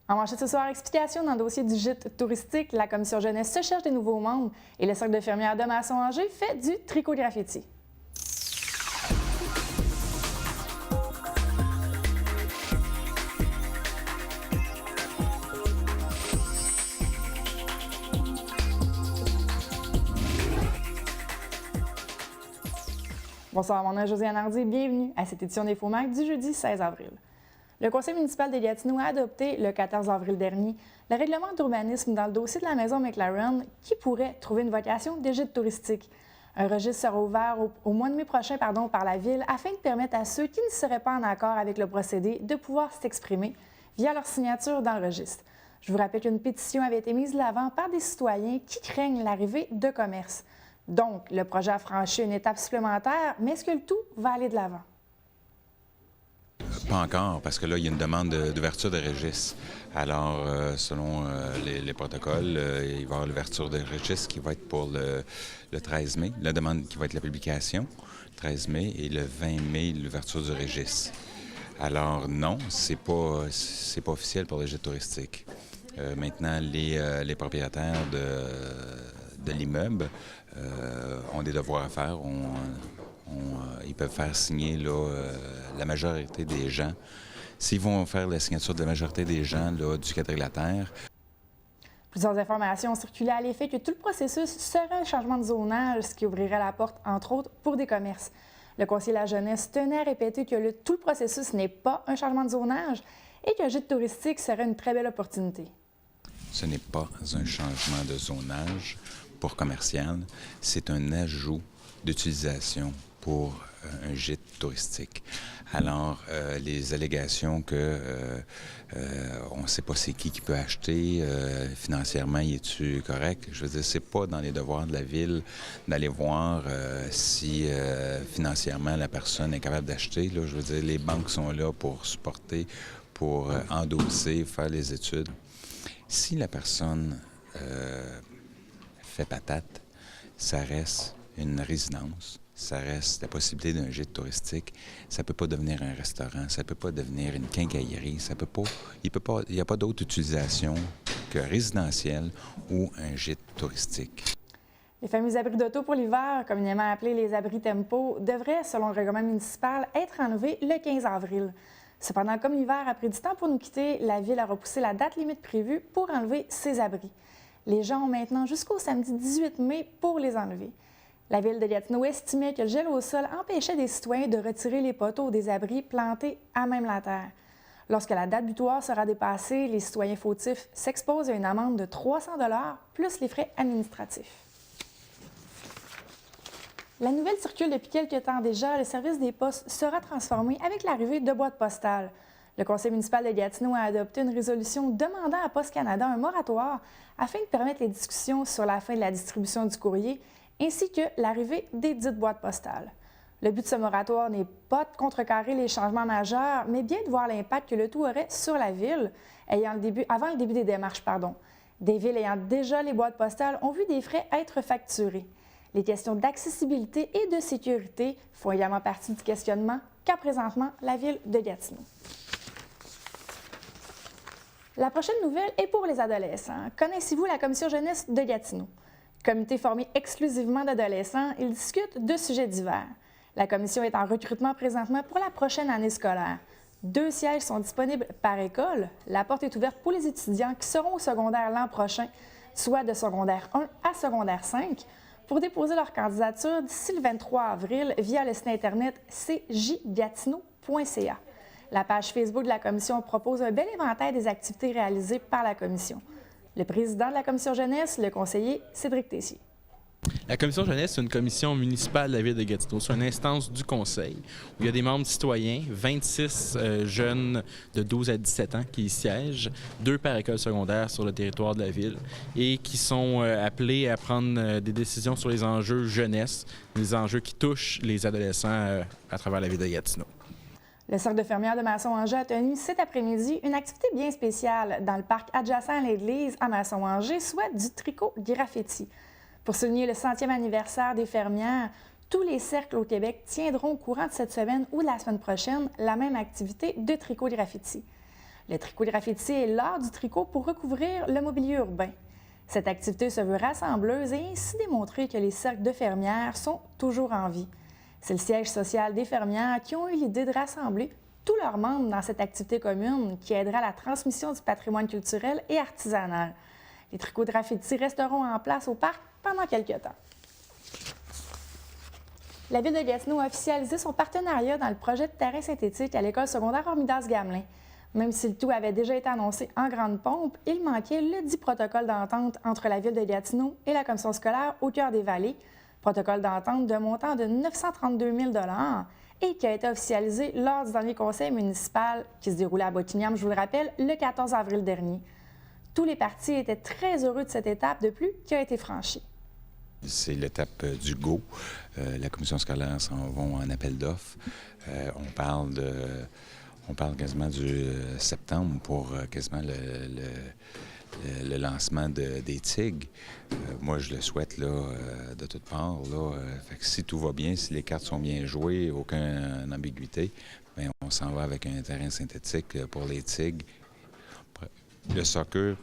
En manchette ce soir, explication dans le dossier du gîte touristique. La commission jeunesse se cherche de nouveaux membres et le cercle de fermières de Masson-Angers fait du tricot graffiti. Bonsoir, mon nom est Josiane Hardy. Bienvenue à cette édition des FOMAC du jeudi 16 avril. Le Conseil municipal de Gatineau a adopté le 14 avril dernier le règlement d'urbanisme dans le dossier de la maison McLaren qui pourrait trouver une vocation de gîte touristique. Un registre sera ouvert au mois de mai prochain par la Ville afin de permettre à ceux qui ne seraient pas en accord avec le procédé de pouvoir s'exprimer via leur signature dans le registre. Je vous rappelle qu'une pétition avait été mise de l'avant par des citoyens qui craignent l'arrivée de commerces. Donc, le projet a franchi une étape supplémentaire, mais est-ce que le tout va aller de l'avant? Pas encore, parce que là, il y a une demande d'ouverture de registre. Alors, selon les protocoles, il va y avoir l'ouverture de registre qui va être pour le 13 mai, la demande qui va être la publication, 13 mai, et le 20 mai, l'ouverture du registre. Alors, non, c'est pas officiel pour le gîte touristique. Maintenant, les propriétaires de l'immeuble ont des devoirs à faire. Ils peuvent faire signer la majorité des gens. S'ils vont faire la signature de la majorité des gens du quadrilatère. Plusieurs informations ont circulé à l'effet que tout le processus serait un changement de zonage, ce qui ouvrirait la porte, entre autres, pour des commerces. Le conseiller de la jeunesse tenait à répéter que tout le processus n'est pas un changement de zonage et qu'un gîte touristique serait une très belle opportunité. Ce n'est pas un changement de zonage pour commercial, c'est un ajout d'utilisation pour un gîte touristique. Alors, les allégations on ne sait pas c'est qui peut acheter, financièrement, y est-tu correct? Je veux dire, c'est pas dans les devoirs de la Ville d'aller voir si financièrement la personne est capable d'acheter. Là, je veux dire, les banques sont là pour supporter, pour endosser, faire les études. Si la personne fait patate, ça reste une résidence, ça reste la possibilité d'un gîte touristique. Ça ne peut pas devenir un restaurant, ça ne peut pas devenir une quincaillerie, il n'y a pas d'autre utilisation que résidentielle ou un gîte touristique. Les fameux abris d'auto pour l'hiver, communément appelés les abris tempo, devraient, selon le règlement municipal, être enlevés le 15 avril. Cependant, comme l'hiver a pris du temps pour nous quitter, la Ville a repoussé la date limite prévue pour enlever ces abris. Les gens ont maintenant jusqu'au samedi 18 mai pour les enlever. La Ville de Gatineau estimait que le gel au sol empêchait des citoyens de retirer les poteaux des abris plantés à même la terre. Lorsque la date butoir sera dépassée, les citoyens fautifs s'exposent à une amende de 300 $ plus les frais administratifs. La nouvelle circule depuis quelques temps déjà. Le service des postes sera transformé avec l'arrivée de boîtes postales. Le Conseil municipal de Gatineau a adopté une résolution demandant à Poste Canada un moratoire afin de permettre les discussions sur la fin de la distribution du courrier ainsi que l'arrivée des dites boîtes postales. Le but de ce moratoire n'est pas de contrecarrer les changements majeurs, mais bien de voir l'impact que le tout aurait sur la Ville avant le début des démarches. Des villes ayant déjà les boîtes postales ont vu des frais être facturés. Les questions d'accessibilité et de sécurité font également partie du questionnement qu'a présentement la Ville de Gatineau. La prochaine nouvelle est pour les adolescents. Connaissez-vous la commission jeunesse de Gatineau? Comité formé exclusivement d'adolescents, ils discutent de sujets divers. La commission est en recrutement présentement pour la prochaine année scolaire. 2 sièges sont disponibles par école. La porte est ouverte pour les étudiants qui seront au secondaire l'an prochain, soit de secondaire 1 à secondaire 5, pour déposer leur candidature d'ici le 23 avril via le site internet cjgatineau.ca. La page Facebook de la commission propose un bel inventaire des activités réalisées par la commission. Le président de la commission jeunesse, le conseiller Cédric Tessier. La commission jeunesse, c'est une commission municipale de la Ville de Gatineau. C'est une instance du conseil où il y a des membres citoyens, 26 jeunes de 12 à 17 ans qui y siègent, 2 par école secondaire sur le territoire de la Ville et qui sont appelés à prendre des décisions sur les enjeux jeunesse, les enjeux qui touchent les adolescents à travers la Ville de Gatineau. Le cercle de fermières de Masson-Angers a tenu cet après-midi une activité bien spéciale dans le parc adjacent à l'église à Masson-Angers, soit du tricot graffiti. Pour souligner le 100e anniversaire des fermières, tous les cercles au Québec tiendront au courant de cette semaine ou de la semaine prochaine la même activité de tricot graffiti. Le tricot graffiti est l'art du tricot pour recouvrir le mobilier urbain. Cette activité se veut rassembleuse et ainsi démontrer que les cercles de fermières sont toujours en vie. C'est le siège social des fermières qui ont eu l'idée de rassembler tous leurs membres dans cette activité commune qui aidera à la transmission du patrimoine culturel et artisanal. Les tricots graffiti resteront en place au parc pendant quelques temps. La Ville de Gatineau a officialisé son partenariat dans le projet de terrain synthétique à l'école secondaire Hormidas-Gamelin. Même si le tout avait déjà été annoncé en grande pompe, il manquait le dit protocole d'entente entre la Ville de Gatineau et la commission scolaire au cœur des vallées, protocole d'entente d'un montant de 932 000 et qui a été officialisé lors du dernier conseil municipal qui se déroulait à Bottignam, je vous le rappelle, le 14 avril dernier. Tous les partis étaient très heureux de cette étape de plus qui a été franchie. C'est l'étape du go. La commission scolaire s'en va en appel d'offres. On parle quasiment du septembre pour quasiment le lancement des TIG. Moi, je le souhaite là, de toutes parts. Fait que si tout va bien, si les cartes sont bien jouées, aucune ambiguïté, bien, on s'en va avec un terrain synthétique pour les TIG. Le soccer,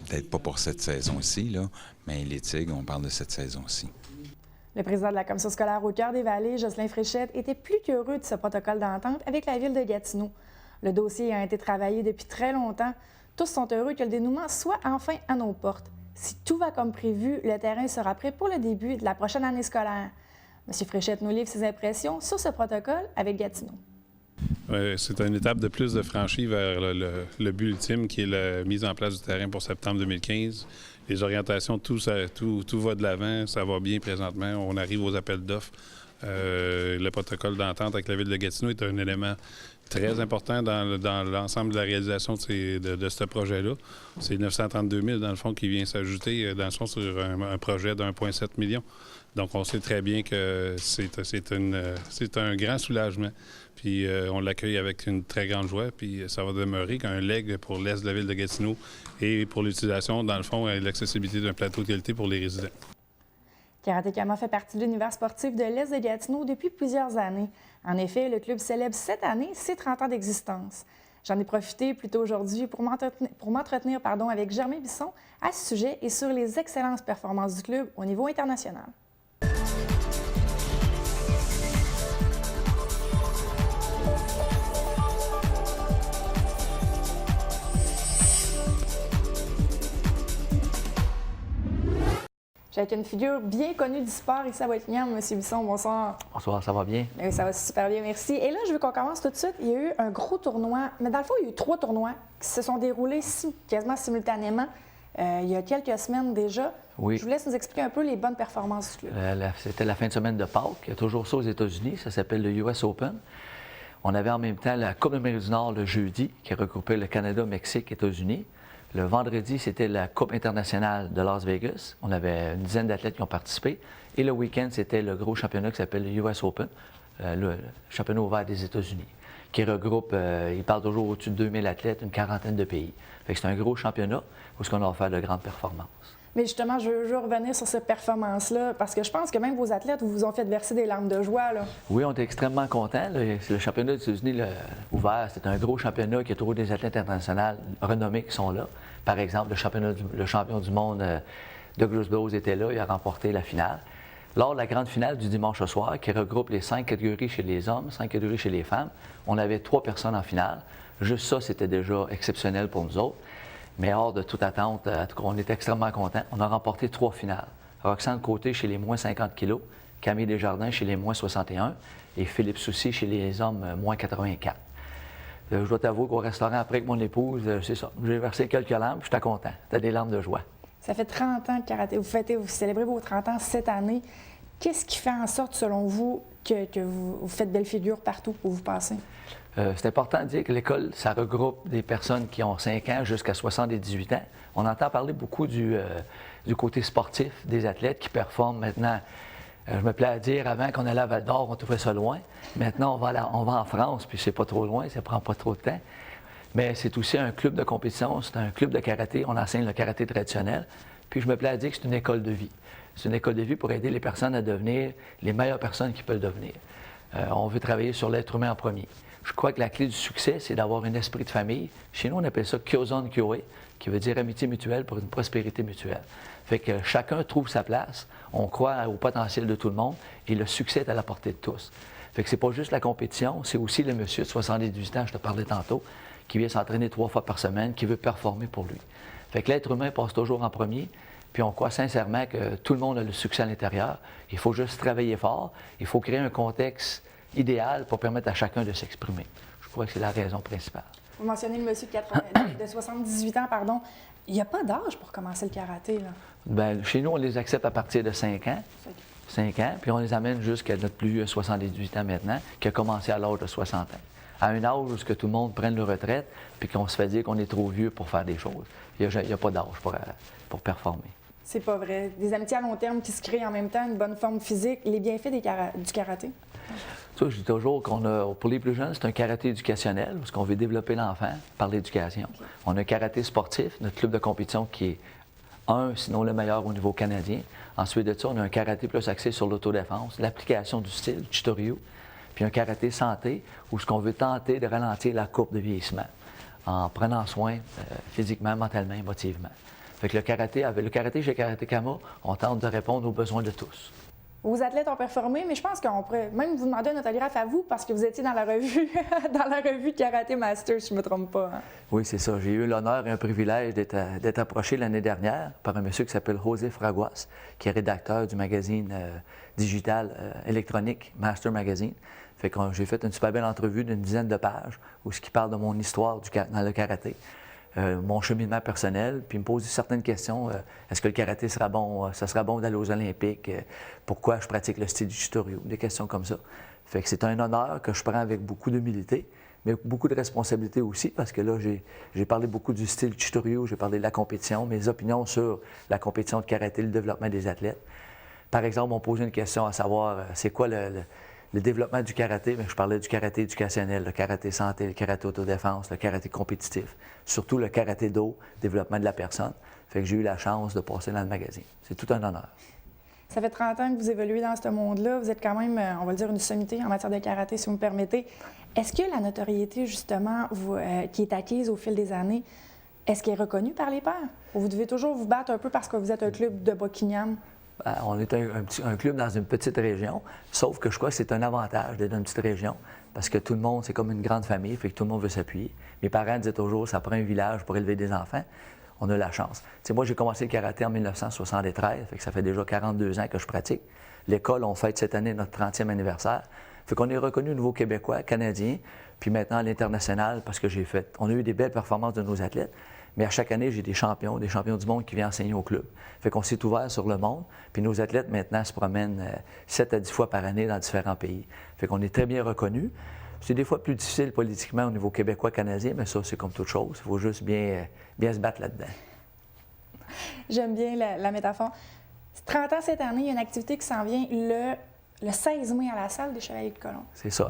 peut-être pas pour cette saison-ci, là, mais les TIG, on parle de cette saison-ci. Le président de la commission scolaire au cœur des vallées, Jocelyn Fréchette, était plus qu'heureux de ce protocole d'entente avec la Ville de Gatineau. Le dossier a été travaillé depuis très longtemps. Tous sont heureux que le dénouement soit enfin à nos portes. Si tout va comme prévu, le terrain sera prêt pour le début de la prochaine année scolaire. M. Fréchette nous livre ses impressions sur ce protocole avec Gatineau. C'est une étape de plus de franchie vers le but ultime qui est la mise en place du terrain pour septembre 2015. Les orientations, tout va de l'avant, ça va bien présentement. On arrive aux appels d'offres. Le protocole d'entente avec la Ville de Gatineau est un élément très important dans l'ensemble de la réalisation de ce projet-là. C'est 932 000 dans le fond qui vient s'ajouter dans le fond sur un projet de 1,7 million. Donc on sait très bien que c'est un grand soulagement. Puis on l'accueille avec une très grande joie. Puis ça va demeurer qu'un legs pour l'est de la Ville de Gatineau et pour l'utilisation, dans le fond, et l'accessibilité d'un plateau de qualité pour les résidents. Karaté-Kama fait partie de l'univers sportif de l'Est de Gatineau depuis plusieurs années. En effet, le club célèbre cette année ses 30 ans d'existence. J'en ai profité plus tôt aujourd'hui pour m'entretenir avec Germain Bisson à ce sujet et sur les excellentes performances du club au niveau international. J'ai une figure bien connue du sport ici à Bottignam, M. Bisson. Bonsoir. Bonsoir, ça va bien? Oui, ça va super bien, merci. Et là, je veux qu'on commence tout de suite. Il y a eu un gros tournoi, mais dans le fond, il y a eu 3 tournois qui se sont déroulés quasiment simultanément il y a quelques semaines déjà. Oui. Je vous laisse nous expliquer un peu les bonnes performances du club. C'était la fin de semaine de Pâques. Il y a toujours ça aux États-Unis. Ça s'appelle le US Open. On avait en même temps la Coupe d'Amérique du Nord le jeudi, qui regroupait le Canada, Mexique et États-Unis. Le vendredi, c'était la Coupe internationale de Las Vegas. On avait une dizaine d'athlètes qui ont participé. Et le week-end, c'était le gros championnat qui s'appelle le US Open, le championnat ouvert des États-Unis, qui regroupe, il parle toujours au-dessus de 2000 athlètes, une quarantaine de pays. Fait que c'est un gros championnat où on a offert de grandes performances. Mais justement, je veux revenir sur cette performance-là, parce que je pense que même vos athlètes vous ont fait verser des larmes de joie, là. Oui, on est extrêmement contents. Le championnat des États-Unis ouvert, c'est un gros championnat qui a toujours des athlètes internationaux renommés qui sont là. Par exemple, le champion du monde Douglas Bowes était là, il a remporté la finale. Lors de la grande finale du dimanche au soir, qui regroupe les 5 catégories chez les hommes, 5 catégories chez les femmes, on avait 3 personnes en finale. Juste ça, c'était déjà exceptionnel pour nous autres. Mais hors de toute attente, en tout cas, on est extrêmement contents. On a remporté 3 finales. Roxane Côté chez les moins 50 kilos, Camille Desjardins chez les moins 61 et Philippe Soucy chez les hommes moins 84. Je dois t'avouer qu'au restaurant, après avec mon épouse, c'est ça. J'ai versé quelques larmes, puis j'étais content. C'était des larmes de joie. Ça fait 30 ans de karaté. Vous célébrez vos 30 ans cette année. Qu'est-ce qui fait en sorte, selon vous, que vous faites belle figure partout où vous passez? C'est important de dire que l'école, ça regroupe des personnes qui ont 5 ans jusqu'à 78 ans. On entend parler beaucoup du côté sportif des athlètes qui performent maintenant. Je me plais à dire, avant qu'on allait à Val-d'Or, on trouvait ça loin. Maintenant, on va en France, puis c'est pas trop loin, ça prend pas trop de temps. Mais c'est aussi un club de compétition, c'est un club de karaté. On enseigne le karaté traditionnel. Puis je me plais à dire que c'est une école de vie. C'est une école de vie pour aider les personnes à devenir les meilleures personnes qu'ils peuvent devenir. On veut travailler sur l'être humain en premier. Je crois que la clé du succès, c'est d'avoir un esprit de famille. Chez nous, on appelle ça Kyozon Kyoe, qui veut dire amitié mutuelle pour une prospérité mutuelle. Fait que chacun trouve sa place, on croit au potentiel de tout le monde et le succès est à la portée de tous. Fait que c'est pas juste la compétition, c'est aussi le monsieur de 78 ans, je te parlais tantôt, qui vient s'entraîner 3 fois par semaine, qui veut performer pour lui. Fait que l'être humain passe toujours en premier, puis on croit sincèrement que tout le monde a le succès à l'intérieur. Il faut juste travailler fort, il faut créer un contexte idéal pour permettre à chacun de s'exprimer. Je crois que c'est la raison principale. Vous mentionnez le monsieur de 78 ans, pardon. Il n'y a pas d'âge pour commencer le karaté, là. Bien, chez nous, on les accepte à partir de 5 ans. 5 ans, puis on les amène jusqu'à notre plus vieux, 78 ans maintenant, qui a commencé à l'âge de 60 ans. À un âge où tout le monde prenne le retraite, puis qu'on se fait dire qu'on est trop vieux pour faire des choses. Il n'y a pas d'âge pour performer. C'est pas vrai. Des amitiés à long terme qui se créent en même temps, une bonne forme physique, les bienfaits du karaté. Ça, je dis toujours pour les plus jeunes, c'est un karaté éducationnel, parce qu'on veut développer l'enfant par l'éducation. Okay. On a un karaté sportif, notre club de compétition qui est sinon le meilleur au niveau canadien. Ensuite de ça, on a un karaté plus axé sur l'autodéfense, l'application du style, Chitoryu, puis un karaté santé, où ce qu'on veut tenter de ralentir la courbe de vieillissement, en prenant soin physiquement, mentalement, émotivement. Fait que le karaté chez Karaté Kama, on tente de répondre aux besoins de tous. Vos athlètes ont performé, mais je pense qu'on pourrait même vous demander un autographe à vous parce que vous étiez dans la revue, Karaté Master, si je ne me trompe pas. Hein? Oui, c'est ça. J'ai eu l'honneur et un privilège d'être approché l'année dernière par un monsieur qui s'appelle José Fraguas, qui est rédacteur du magazine digital électronique Master Magazine. Fait que j'ai fait une super belle entrevue d'une dizaine de pages où ce qui parle de mon histoire dans le karaté. Mon cheminement personnel, puis il me pose certaines questions. Est-ce que le karaté sera bon? Ça sera bon d'aller aux Olympiques? Pourquoi je pratique le style du Chitoryu? Des questions comme ça. Fait que c'est un honneur que je prends avec beaucoup d'humilité, mais beaucoup de responsabilité aussi, parce que là, j'ai parlé beaucoup du style Chitoryu, j'ai parlé de la compétition, mes opinions sur la compétition de karaté, le développement des athlètes. Par exemple, on me posait une question à savoir, c'est quoi le développement du karaté, mais je parlais du karaté éducationnel, le karaté santé, le karaté autodéfense, le karaté compétitif, surtout le karaté do, développement de la personne. Fait que j'ai eu la chance de passer dans le magazine. C'est tout un honneur. Ça fait 30 ans que vous évoluez dans ce monde-là. Vous êtes quand même, on va le dire, une sommité en matière de karaté, si vous me permettez. Est-ce que la notoriété, justement, qui est acquise au fil des années, est-ce qu'elle est reconnue par les pairs? Ou vous devez toujours vous battre un peu parce que vous êtes un club de Buckingham? On est un club dans une petite région, sauf que je crois que c'est un avantage d'être dans une petite région, parce que tout le monde, c'est comme une grande famille, fait que tout le monde veut s'appuyer. Mes parents disaient toujours, ça prend un village pour élever des enfants. On a la chance. T'sais, moi, j'ai commencé le karaté en 1973, fait que ça fait déjà 42 ans que je pratique. L'école, on fête cette année notre 30e anniversaire. Fait qu'on est reconnu au niveau québécois, canadien, puis maintenant à l'international, parce que on a eu des belles performances de nos athlètes. Mais à chaque année, j'ai des champions du monde qui viennent enseigner au club. Fait qu'on s'est ouvert sur le monde, puis nos athlètes maintenant se promènent 7 à 10 fois par année dans différents pays. Fait qu'on est très bien reconnus. C'est des fois plus difficile politiquement au niveau québécois-canadien, mais ça, c'est comme toute chose. Il faut juste bien se battre là-dedans. J'aime bien la métaphore. 30 ans cette année, il y a une activité qui s'en vient le 16 mai à la salle des Chevaliers de Colomb. C'est ça.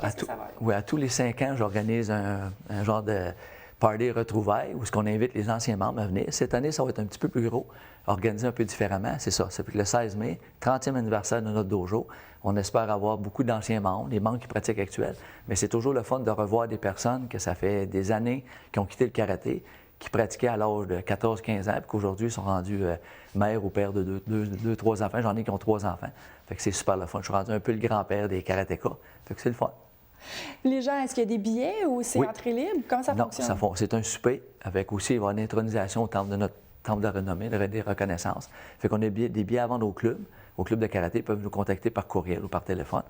Oui, à tous les 5 ans, j'organise un genre de party retrouvailles où on invite les anciens membres à venir. Cette année, ça va être un petit peu plus gros, organisé un peu différemment. C'est ça. C'est le 16 mai, 30e anniversaire de notre dojo. On espère avoir beaucoup d'anciens membres, des membres qui pratiquent actuels. Mais c'est toujours le fun de revoir des personnes que ça fait des années qui ont quitté le karaté, qui pratiquaient à l'âge de 14-15 ans, puis qu'aujourd'hui sont rendus mères ou pères de 2-3 enfants. J'en ai qui ont 3 enfants. Fait que c'est super le fun. Je suis rendu un peu le grand-père des karatékas. Fait que c'est le fun. Les gens, est-ce qu'il y a des billets ou c'est entrée libre? Comment ça fonctionne? Non, c'est un souper avec aussi, il va y avoir une intronisation au temple de notre temple de renommée, des reconnaissances. Fait qu'on a des billets à vendre au club de karaté. Ils peuvent nous contacter par courriel ou par téléphone.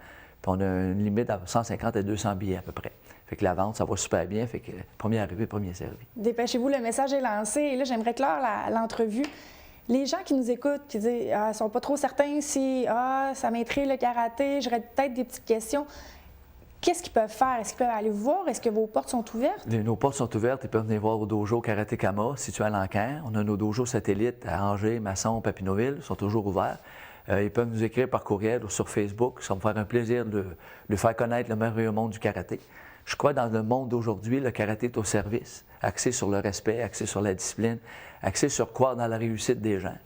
Puis on a une limite de 150 à 200 billets à peu près. Fait que la vente, ça va super bien. Fait que premier arrivé, premier servi. Dépêchez-vous, le message est lancé. Et là, j'aimerais clore l'entrevue. Les gens qui nous écoutent, qui disent ne sont pas trop certains si ça m'intrigue le karaté, j'aurais peut-être des petites questions. Qu'est-ce qu'ils peuvent faire? Est-ce qu'ils peuvent aller vous voir? Est-ce que vos portes sont ouvertes? Nos portes sont ouvertes. Ils peuvent venir voir au dojo Karaté Kama, situé à Lancan. On a nos dojos satellites à Angers, Masson, Papineauville. Ils sont toujours ouverts. Ils peuvent nous écrire par courriel ou sur Facebook. Ça va me faire un plaisir de faire connaître le merveilleux monde du karaté. Je crois que dans le monde d'aujourd'hui, le karaté est au service, axé sur le respect, axé sur la discipline, axé sur croire dans la réussite des gens.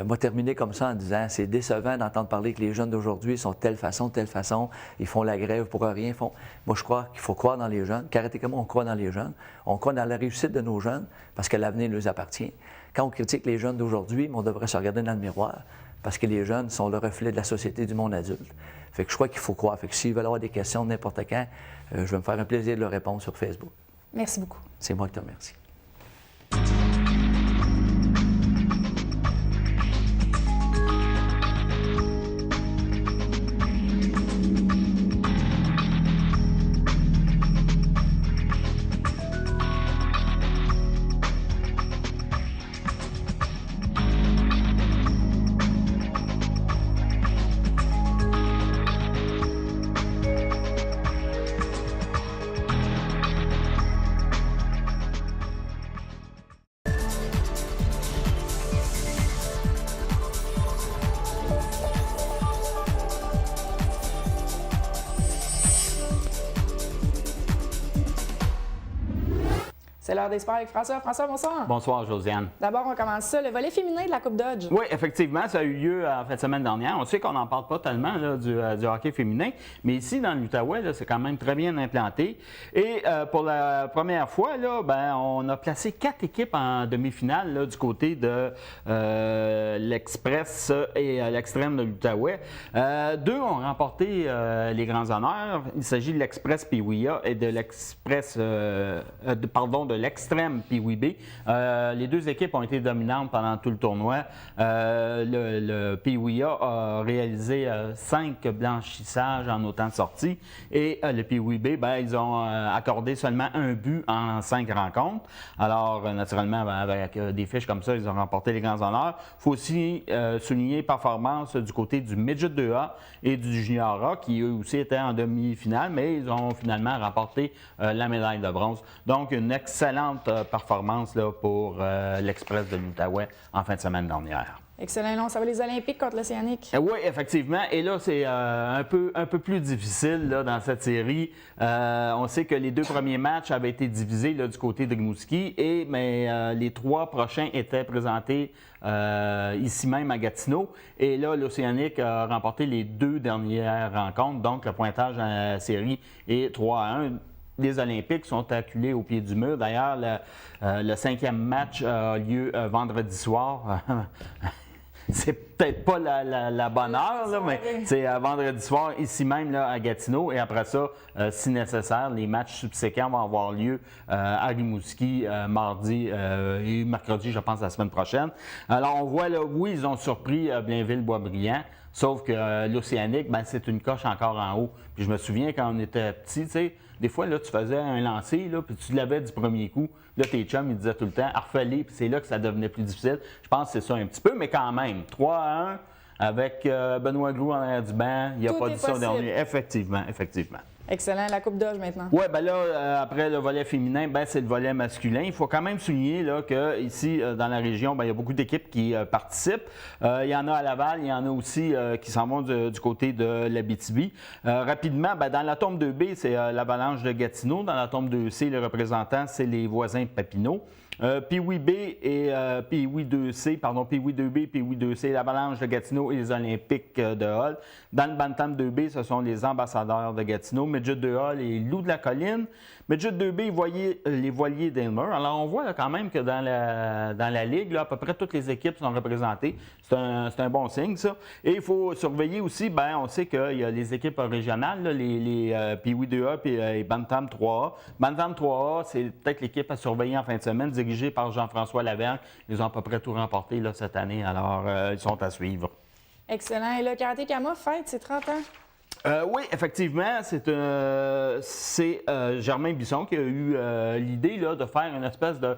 M'a terminé comme ça en disant c'est décevant d'entendre parler que les jeunes d'aujourd'hui sont de telle façon, ils font la grève pour rien. Moi, je crois qu'il faut croire dans les jeunes. Karatékama, on croit dans les jeunes. On croit dans la réussite de nos jeunes parce que l'avenir nous appartient. Quand on critique les jeunes d'aujourd'hui, on devrait se regarder dans le miroir parce que les jeunes sont le reflet de la société du monde adulte. Fait que je crois qu'il faut croire. Fait que s'ils veulent avoir des questions n'importe quand, je vais me faire un plaisir de leur répondre sur Facebook. Merci beaucoup. C'est moi qui te remercie. C'est l'heure des sports avec François. François, bonsoir. Bonsoir, Josiane. D'abord, on commence ça. Le volet féminin de la Coupe Dodge. Oui, effectivement, ça a eu lieu en fin de semaine dernière. On sait qu'on n'en parle pas tellement là, du hockey féminin, mais ici, dans l'Outaouais, c'est quand même très bien implanté. Et pour la première fois, là, on a placé 4 équipes en demi-finale là, du côté de l'Express et l'extrême de l'Outaouais. 2 ont remporté les grands honneurs. Il s'agit de l'Express Piwia et de l'Express, de l'extrême PWB. Les 2 équipes ont été dominantes pendant tout le tournoi. Le PWA a réalisé 5 blanchissages en autant de sorties et le PWB, ils ont accordé seulement un but en 5 rencontres. Alors, naturellement, avec des fiches comme ça, ils ont remporté les grands honneurs. Il faut aussi souligner performance du côté du Midget 2A et du Junior A, qui eux aussi étaient en demi-finale, mais ils ont finalement remporté la médaille de bronze. Donc, une excellente performance là, pour l'Express de l'Outaouais en fin de semaine dernière. Excellent. Là, on s'en va les Olympiques contre l'Océanique. Oui, effectivement. Et là, c'est un peu plus difficile là, dans cette série. On sait que les 2 premiers matchs avaient été divisés là, du côté de Rimouski, mais les 3 prochains étaient présentés ici même à Gatineau. Et là, l'Océanique a remporté les 2 dernières rencontres. Donc, le pointage en la série est 3-1. Les Olympiques sont acculés au pied du mur. D'ailleurs, le 5e match a lieu vendredi soir. C'est peut-être pas la bonne heure, là, mais c'est vendredi soir, ici même là, à Gatineau. Et après ça, si nécessaire, les matchs subséquents vont avoir lieu à Rimouski mardi et mercredi, je pense, la semaine prochaine. Alors, on voit là, oui, ils ont surpris Blainville-Boisbriand. Sauf que l'Océanique, c'est une coche encore en haut. Puis je me souviens quand on était petit, tu sais, des fois, là, tu faisais un lancer, là, puis tu l'avais du premier coup. Là, tes chums, ils disaient tout le temps, refais-les, puis c'est là que ça devenait plus difficile. Je pense que c'est ça un petit peu, mais quand même, 3-1 avec Benoît Groulx en arrière du banc, il n'y a pas dit ça au dernier. Effectivement. Excellent. La Coupe Dodge maintenant. Oui, là, après le volet féminin, c'est le volet masculin. Il faut quand même souligner là, qu'ici, dans la région, il y a beaucoup d'équipes qui participent. Il y en a à Laval, il y en a aussi qui s'en vont du côté de l'Abitibi. Rapidement, dans la tombe 2B, c'est l'Avalanche de Gatineau. Dans la tombe 2C, le représentant, c'est les voisins de Papineau. Puis-oui B et Puis-oui 2C, Puis-oui 2B, Puis-oui 2C, l'Avalanche de Gatineau et les Olympiques de Hull. Dans le Bantam 2B, ce sont les ambassadeurs de Gatineau. Midget 2A, les Loups de la Colline. Midget 2B, les Voiliers d'Aylmer. Alors, on voit là, quand même que dans la Ligue, là, à peu près toutes les équipes sont représentées. C'est un bon signe, ça. Et il faut surveiller aussi, on sait qu'il y a les équipes régionales, là, les Puis-oui 2A et Bantam 3A. Bantam 3A, c'est peut-être l'équipe à surveiller en fin de semaine, dirigée par Jean-François Lavergne. Ils ont à peu près tout remporté là, cette année, alors ils sont à suivre. Excellent. Et le Karatékama fête ses 30 ans. Oui, effectivement, c'est Germain Bisson qui a eu l'idée là, de faire une espèce de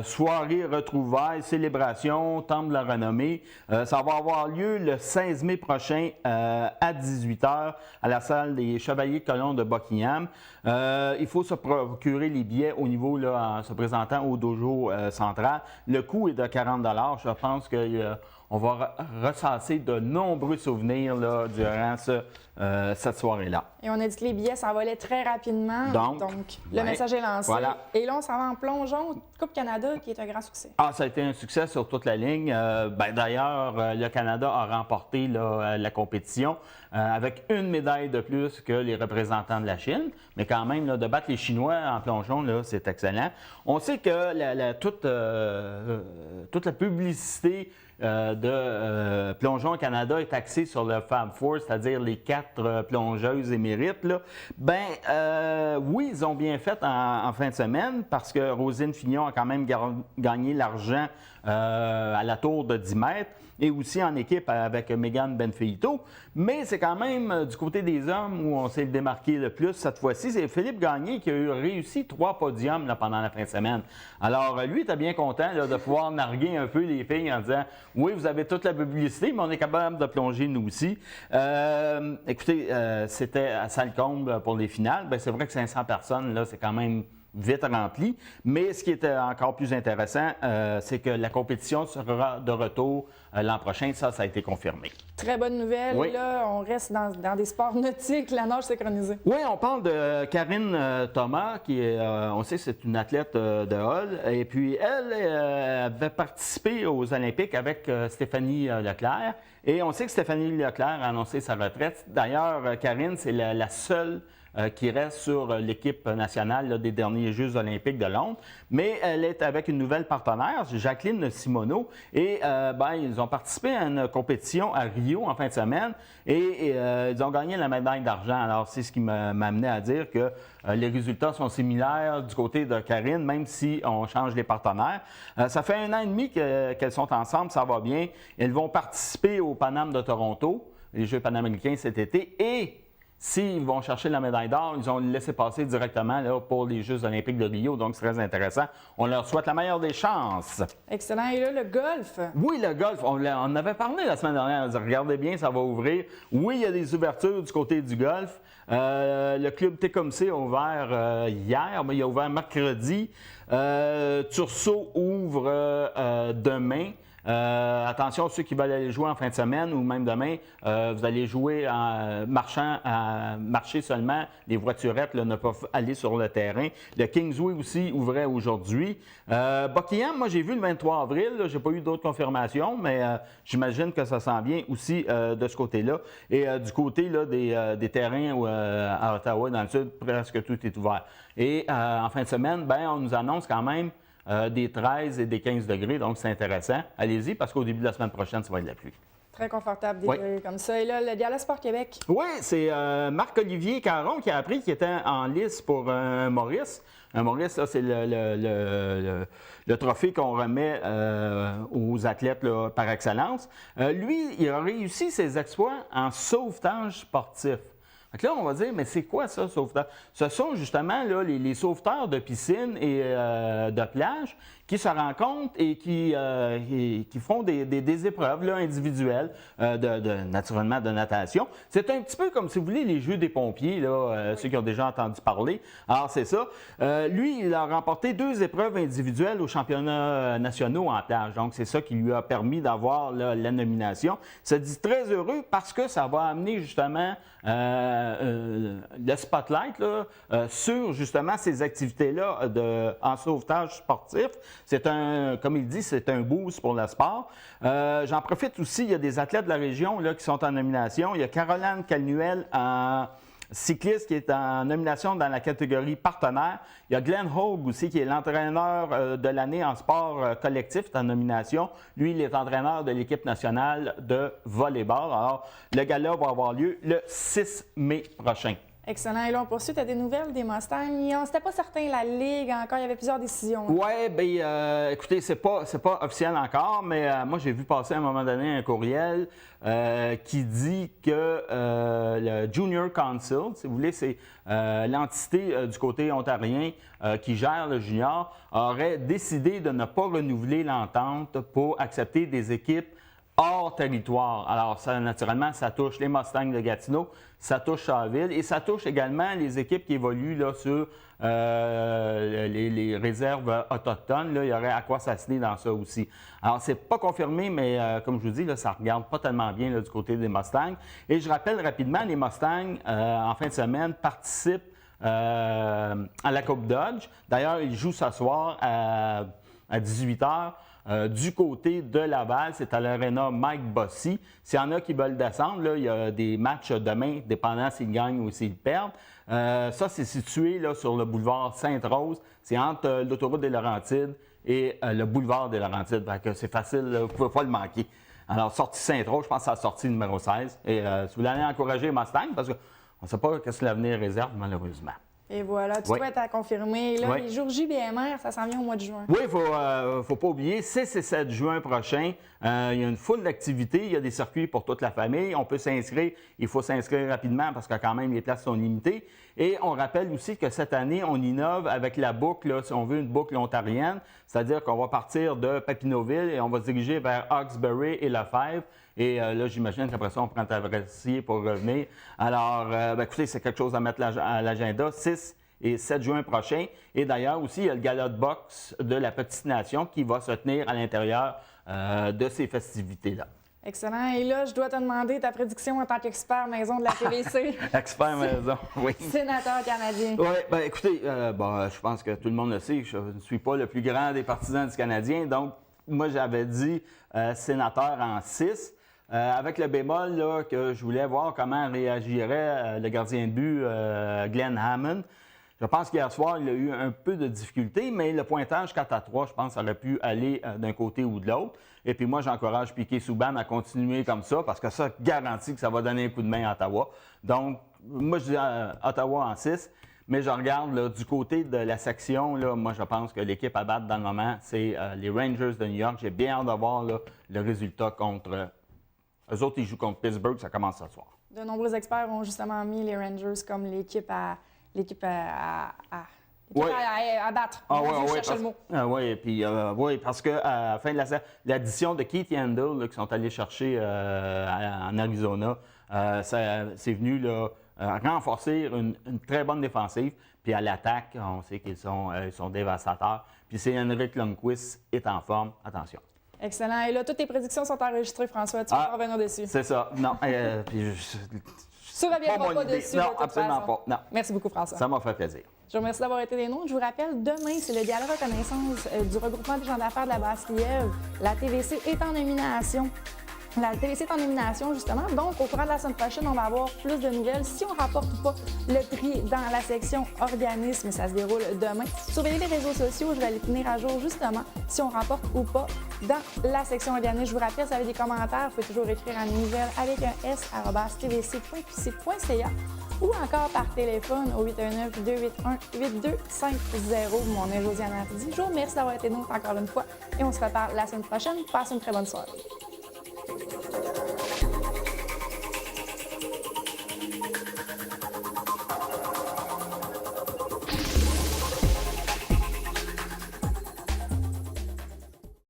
soirée retrouvailles, célébration, temple de la renommée. Ça va avoir lieu le 16 mai prochain à 18h à la salle des Chevaliers de Colomb de Buckingham. Il faut se procurer les billets au niveau, là, en se présentant au dojo central. Le coût est de 40 $. Je pense qu'on on va ressasser de nombreux souvenirs là, durant cette soirée-là. Et on a dit que les billets s'envolaient très rapidement. Donc le ouais, message est lancé. voilà. Et là, on s'en va en plongeon. Coupe Canada, qui est un grand succès. Ah, ça a été un succès sur toute la ligne. D'ailleurs, le Canada a remporté là, la compétition avec une médaille de plus que les représentants de la Chine. Mais quand même, là, de battre les Chinois en plongeon, là, c'est excellent. On sait que toute la publicité de Plongeon au Canada est axée sur le Fab Four, c'est-à-dire les 4 plongeuses émérites. Là. Oui, ils ont bien fait en fin de semaine parce que Rosine Fignon a quand même gagné l'argent à la tour de 10 mètres et aussi en équipe avec Megan Benfeito. Mais c'est quand même du côté des hommes où on s'est démarqué le plus cette fois-ci. C'est Philippe Gagné qui a réussi 3 podiums là, pendant la fin de semaine. Alors, lui était bien content là, de pouvoir narguer un peu les filles en disant « Oui, vous avez toute la publicité, mais on est capable de plonger nous aussi. » Écoutez, c'était à Salcombe pour les finales. C'est vrai que 500 personnes, là, c'est quand même vite rempli. Mais ce qui était encore plus intéressant, c'est que la compétition sera de retour l'an prochain. Ça a été confirmé. Très bonne nouvelle. Oui. Là, on reste dans des sports nautiques, la nage synchronisée. Oui, on parle de Karine Thomas, qui est, on sait que c'est une athlète de Hull. Et puis, elle avait participé aux Olympiques avec Stéphanie Leclerc. Et on sait que Stéphanie Leclerc a annoncé sa retraite. D'ailleurs, Karine, c'est la seule qui reste sur l'équipe nationale là, des derniers Jeux olympiques de Londres. Mais elle est avec une nouvelle partenaire, Jacqueline Simoneau. Et ils ont participé à une compétition à Rio en fin de semaine et ils ont gagné la médaille d'argent. Alors, c'est ce qui m'a amené à dire que les résultats sont similaires du côté de Karine, même si on change les partenaires. Ça fait 1 an et demi qu'elles sont ensemble, ça va bien. Elles vont participer au Pan-Am de Toronto, les Jeux panaméricains cet été, et s'ils vont chercher la médaille d'or, ils ont laissé passer directement là, pour les Jeux olympiques de Rio. Donc, c'est très intéressant. On leur souhaite la meilleure des chances. Excellent. Et là, le golf. Oui, le golf. On en avait parlé la semaine dernière. On dit, regardez bien, ça va ouvrir. Oui, il y a des ouvertures du côté du golf. Le club Tecumseh a ouvert hier, mais il a ouvert mercredi. Tursault ouvre demain. Attention, ceux qui veulent aller jouer en fin de semaine ou même demain, vous allez jouer en marcher seulement. Les voiturettes là, ne peuvent aller sur le terrain. Le Kingsway aussi ouvrait aujourd'hui. Buckingham, moi j'ai vu le 23 avril. Je n'ai pas eu d'autres confirmations, mais j'imagine que ça s'en vient aussi de ce côté-là. Et du côté là, des terrains à Ottawa, dans le sud, presque tout est ouvert. Et en fin de semaine, on nous annonce quand même des 13 et des 15 degrés, donc c'est intéressant. Allez-y, parce qu'au début de la semaine prochaine, ça va être de la pluie. Très confortable, des Oui. degrés comme ça. Et là, le Gala Sport Québec. Oui, c'est Marc-Olivier Caron qui a appris qu'il était en lice pour un Maurice. Un Maurice, là, c'est le trophée qu'on remet aux athlètes là, par excellence. Lui, il a réussi ses exploits en sauvetage sportif. Donc là, on va dire, mais c'est quoi ça, sauvetage? Ce sont justement là, les sauveteurs de piscine et de plage qui se rencontrent et qui font des épreuves là, individuelles, naturellement de natation. C'est un petit peu comme, si vous voulez, les Jeux des pompiers, là, ceux qui ont déjà entendu parler. Alors, c'est ça. Lui, il a remporté 2 épreuves individuelles aux championnats nationaux en plage. Donc, c'est ça qui lui a permis d'avoir là, la nomination. Il se dit très heureux parce que ça va amener justement le spotlight là, sur justement ces activités-là en sauvetage sportif. C'est comme il dit, c'est un boost pour le sport. J'en profite aussi, il y a des athlètes de la région là, qui sont en nomination. Il y a Caroline Calnuel en cycliste qui est en nomination dans la catégorie partenaire. Il y a Glenn Hogue aussi qui est l'entraîneur de l'année en sport collectif, est en nomination. Lui, il est entraîneur de l'équipe nationale de volleyball. Alors, le gala va avoir lieu le 6 mai prochain. Excellent. Et là, on poursuit. Tu as des nouvelles des Mustangs? C'était pas certain, la Ligue encore. Il y avait plusieurs décisions. Oui, bien, écoutez, c'est pas officiel encore, mais moi, j'ai vu passer à un moment donné un courriel qui dit que le Junior Council, si vous voulez, c'est l'entité du côté ontarien qui gère le junior, aurait décidé de ne pas renouveler l'entente pour accepter des équipes hors territoire. Alors, ça, naturellement, ça touche les Mustangs de Gatineau, ça touche Charleville et ça touche également les équipes qui évoluent là, sur les réserves autochtones. Là, il y aurait Aquasasné dans ça aussi. Alors, c'est pas confirmé, mais comme je vous dis, là, ça regarde pas tellement bien là, du côté des Mustangs. Et je rappelle rapidement, les Mustangs, en fin de semaine, participent à la Coupe Dodge. D'ailleurs, ils jouent ce soir à 18h. Du côté de Laval, c'est à l'aréna Mike Bossy. S'il y en a qui veulent descendre, là, il y a des matchs demain, dépendant s'ils gagnent ou s'ils perdent. Ça, c'est situé là, sur le boulevard Sainte-Rose. C'est entre l'autoroute des Laurentides et le boulevard des Laurentides. C'est facile, vous ne pouvez pas le manquer. Alors, sortie Sainte-Rose, je pense que c'est la sortie numéro 16. Et si vous voulez aller encourager Mustang, parce qu'on ne sait pas ce que l'avenir réserve, malheureusement. Et voilà, tu dois être à confirmer. Là, les jours JBMR, ça s'en vient au mois de juin. Oui, il ne faut pas oublier, 6 et 7 juin prochain, il y a une foule d'activités. Il y a des circuits pour toute la famille. On peut s'inscrire. Il faut s'inscrire rapidement parce que quand même, les places sont limitées. Et on rappelle aussi que cette année, on innove avec la boucle, là, si on veut, une boucle ontarienne. C'est-à-dire qu'on va partir de Papineauville et on va se diriger vers Hawkesbury et Lefebvre. Et là, j'imagine qu'après ça, on prend Traversier pour revenir. Alors, écoutez, c'est quelque chose à mettre à l'agenda. 6 et 7 juin prochain. Et d'ailleurs, aussi, il y a le gala de boxe de la Petite Nation qui va se tenir à l'intérieur de ces festivités-là. Excellent. Et là, je dois te demander ta prédiction en tant qu'expert maison de la TVC. Expert maison, oui. Sénateur canadien. Oui, bien écoutez, je pense que tout le monde le sait, je ne suis pas le plus grand des partisans du Canadien. Donc, moi, j'avais dit sénateur en 6. Avec le bémol là, que je voulais voir comment réagirait le gardien de but Glenn Hammond. Je pense qu'hier soir, il a eu un peu de difficulté, mais le pointage 4-3, je pense, ça aurait pu aller d'un côté ou de l'autre. Et puis moi, j'encourage Piquet Souban à continuer comme ça, parce que ça garantit que ça va donner un coup de main à Ottawa. Donc, moi, je dis Ottawa en 6, mais je regarde là, du côté de la section, là, moi, je pense que l'équipe à battre dans le moment, c'est les Rangers de New York. J'ai bien hâte de voir là, le résultat contre... Eux autres, ils jouent contre Pittsburgh, ça commence ce soir. De nombreux experts ont justement mis les Rangers comme l'équipe à battre. Le mot. Oui, puis parce que à la fin de l'addition de Keith Yandel là, qui sont allés chercher en Arizona, c'est venu là, renforcer une très bonne défensive. Puis à l'attaque, on sait qu'ils sont dévastateurs. Puis si Henrik Lundqvist est en forme, attention. Excellent. Et là, toutes tes prédictions sont enregistrées, François. Tu vas pas revenir dessus. C'est ça. Non, puis tu ne reviendras pas dessus. Non, absolument pas. Non. Merci beaucoup, François. Ça m'a fait plaisir. Je vous remercie d'avoir été des nôtres. Je vous rappelle, demain, c'est le gala reconnaissance du regroupement des gens d'affaires de la Basse-Rivière. La TVC est en nomination. La TVC est en nomination, justement. Donc, au courant de la semaine prochaine, on va avoir plus de nouvelles. Si on remporte ou pas le prix dans la section organisme, ça se déroule demain. Surveillez les réseaux sociaux. Je vais les tenir à jour, justement, si on remporte ou pas dans la section organisme. Je vous rappelle, si vous avez des commentaires, vous pouvez toujours écrire à nouvelle avec un s @tvc.qc.ca ou encore par téléphone au 819-281-8250. Mon nom est Josiane Hardy. Je vous remercie d'avoir été nôtres encore une fois et on se reparle la semaine prochaine. Passez une très bonne soirée.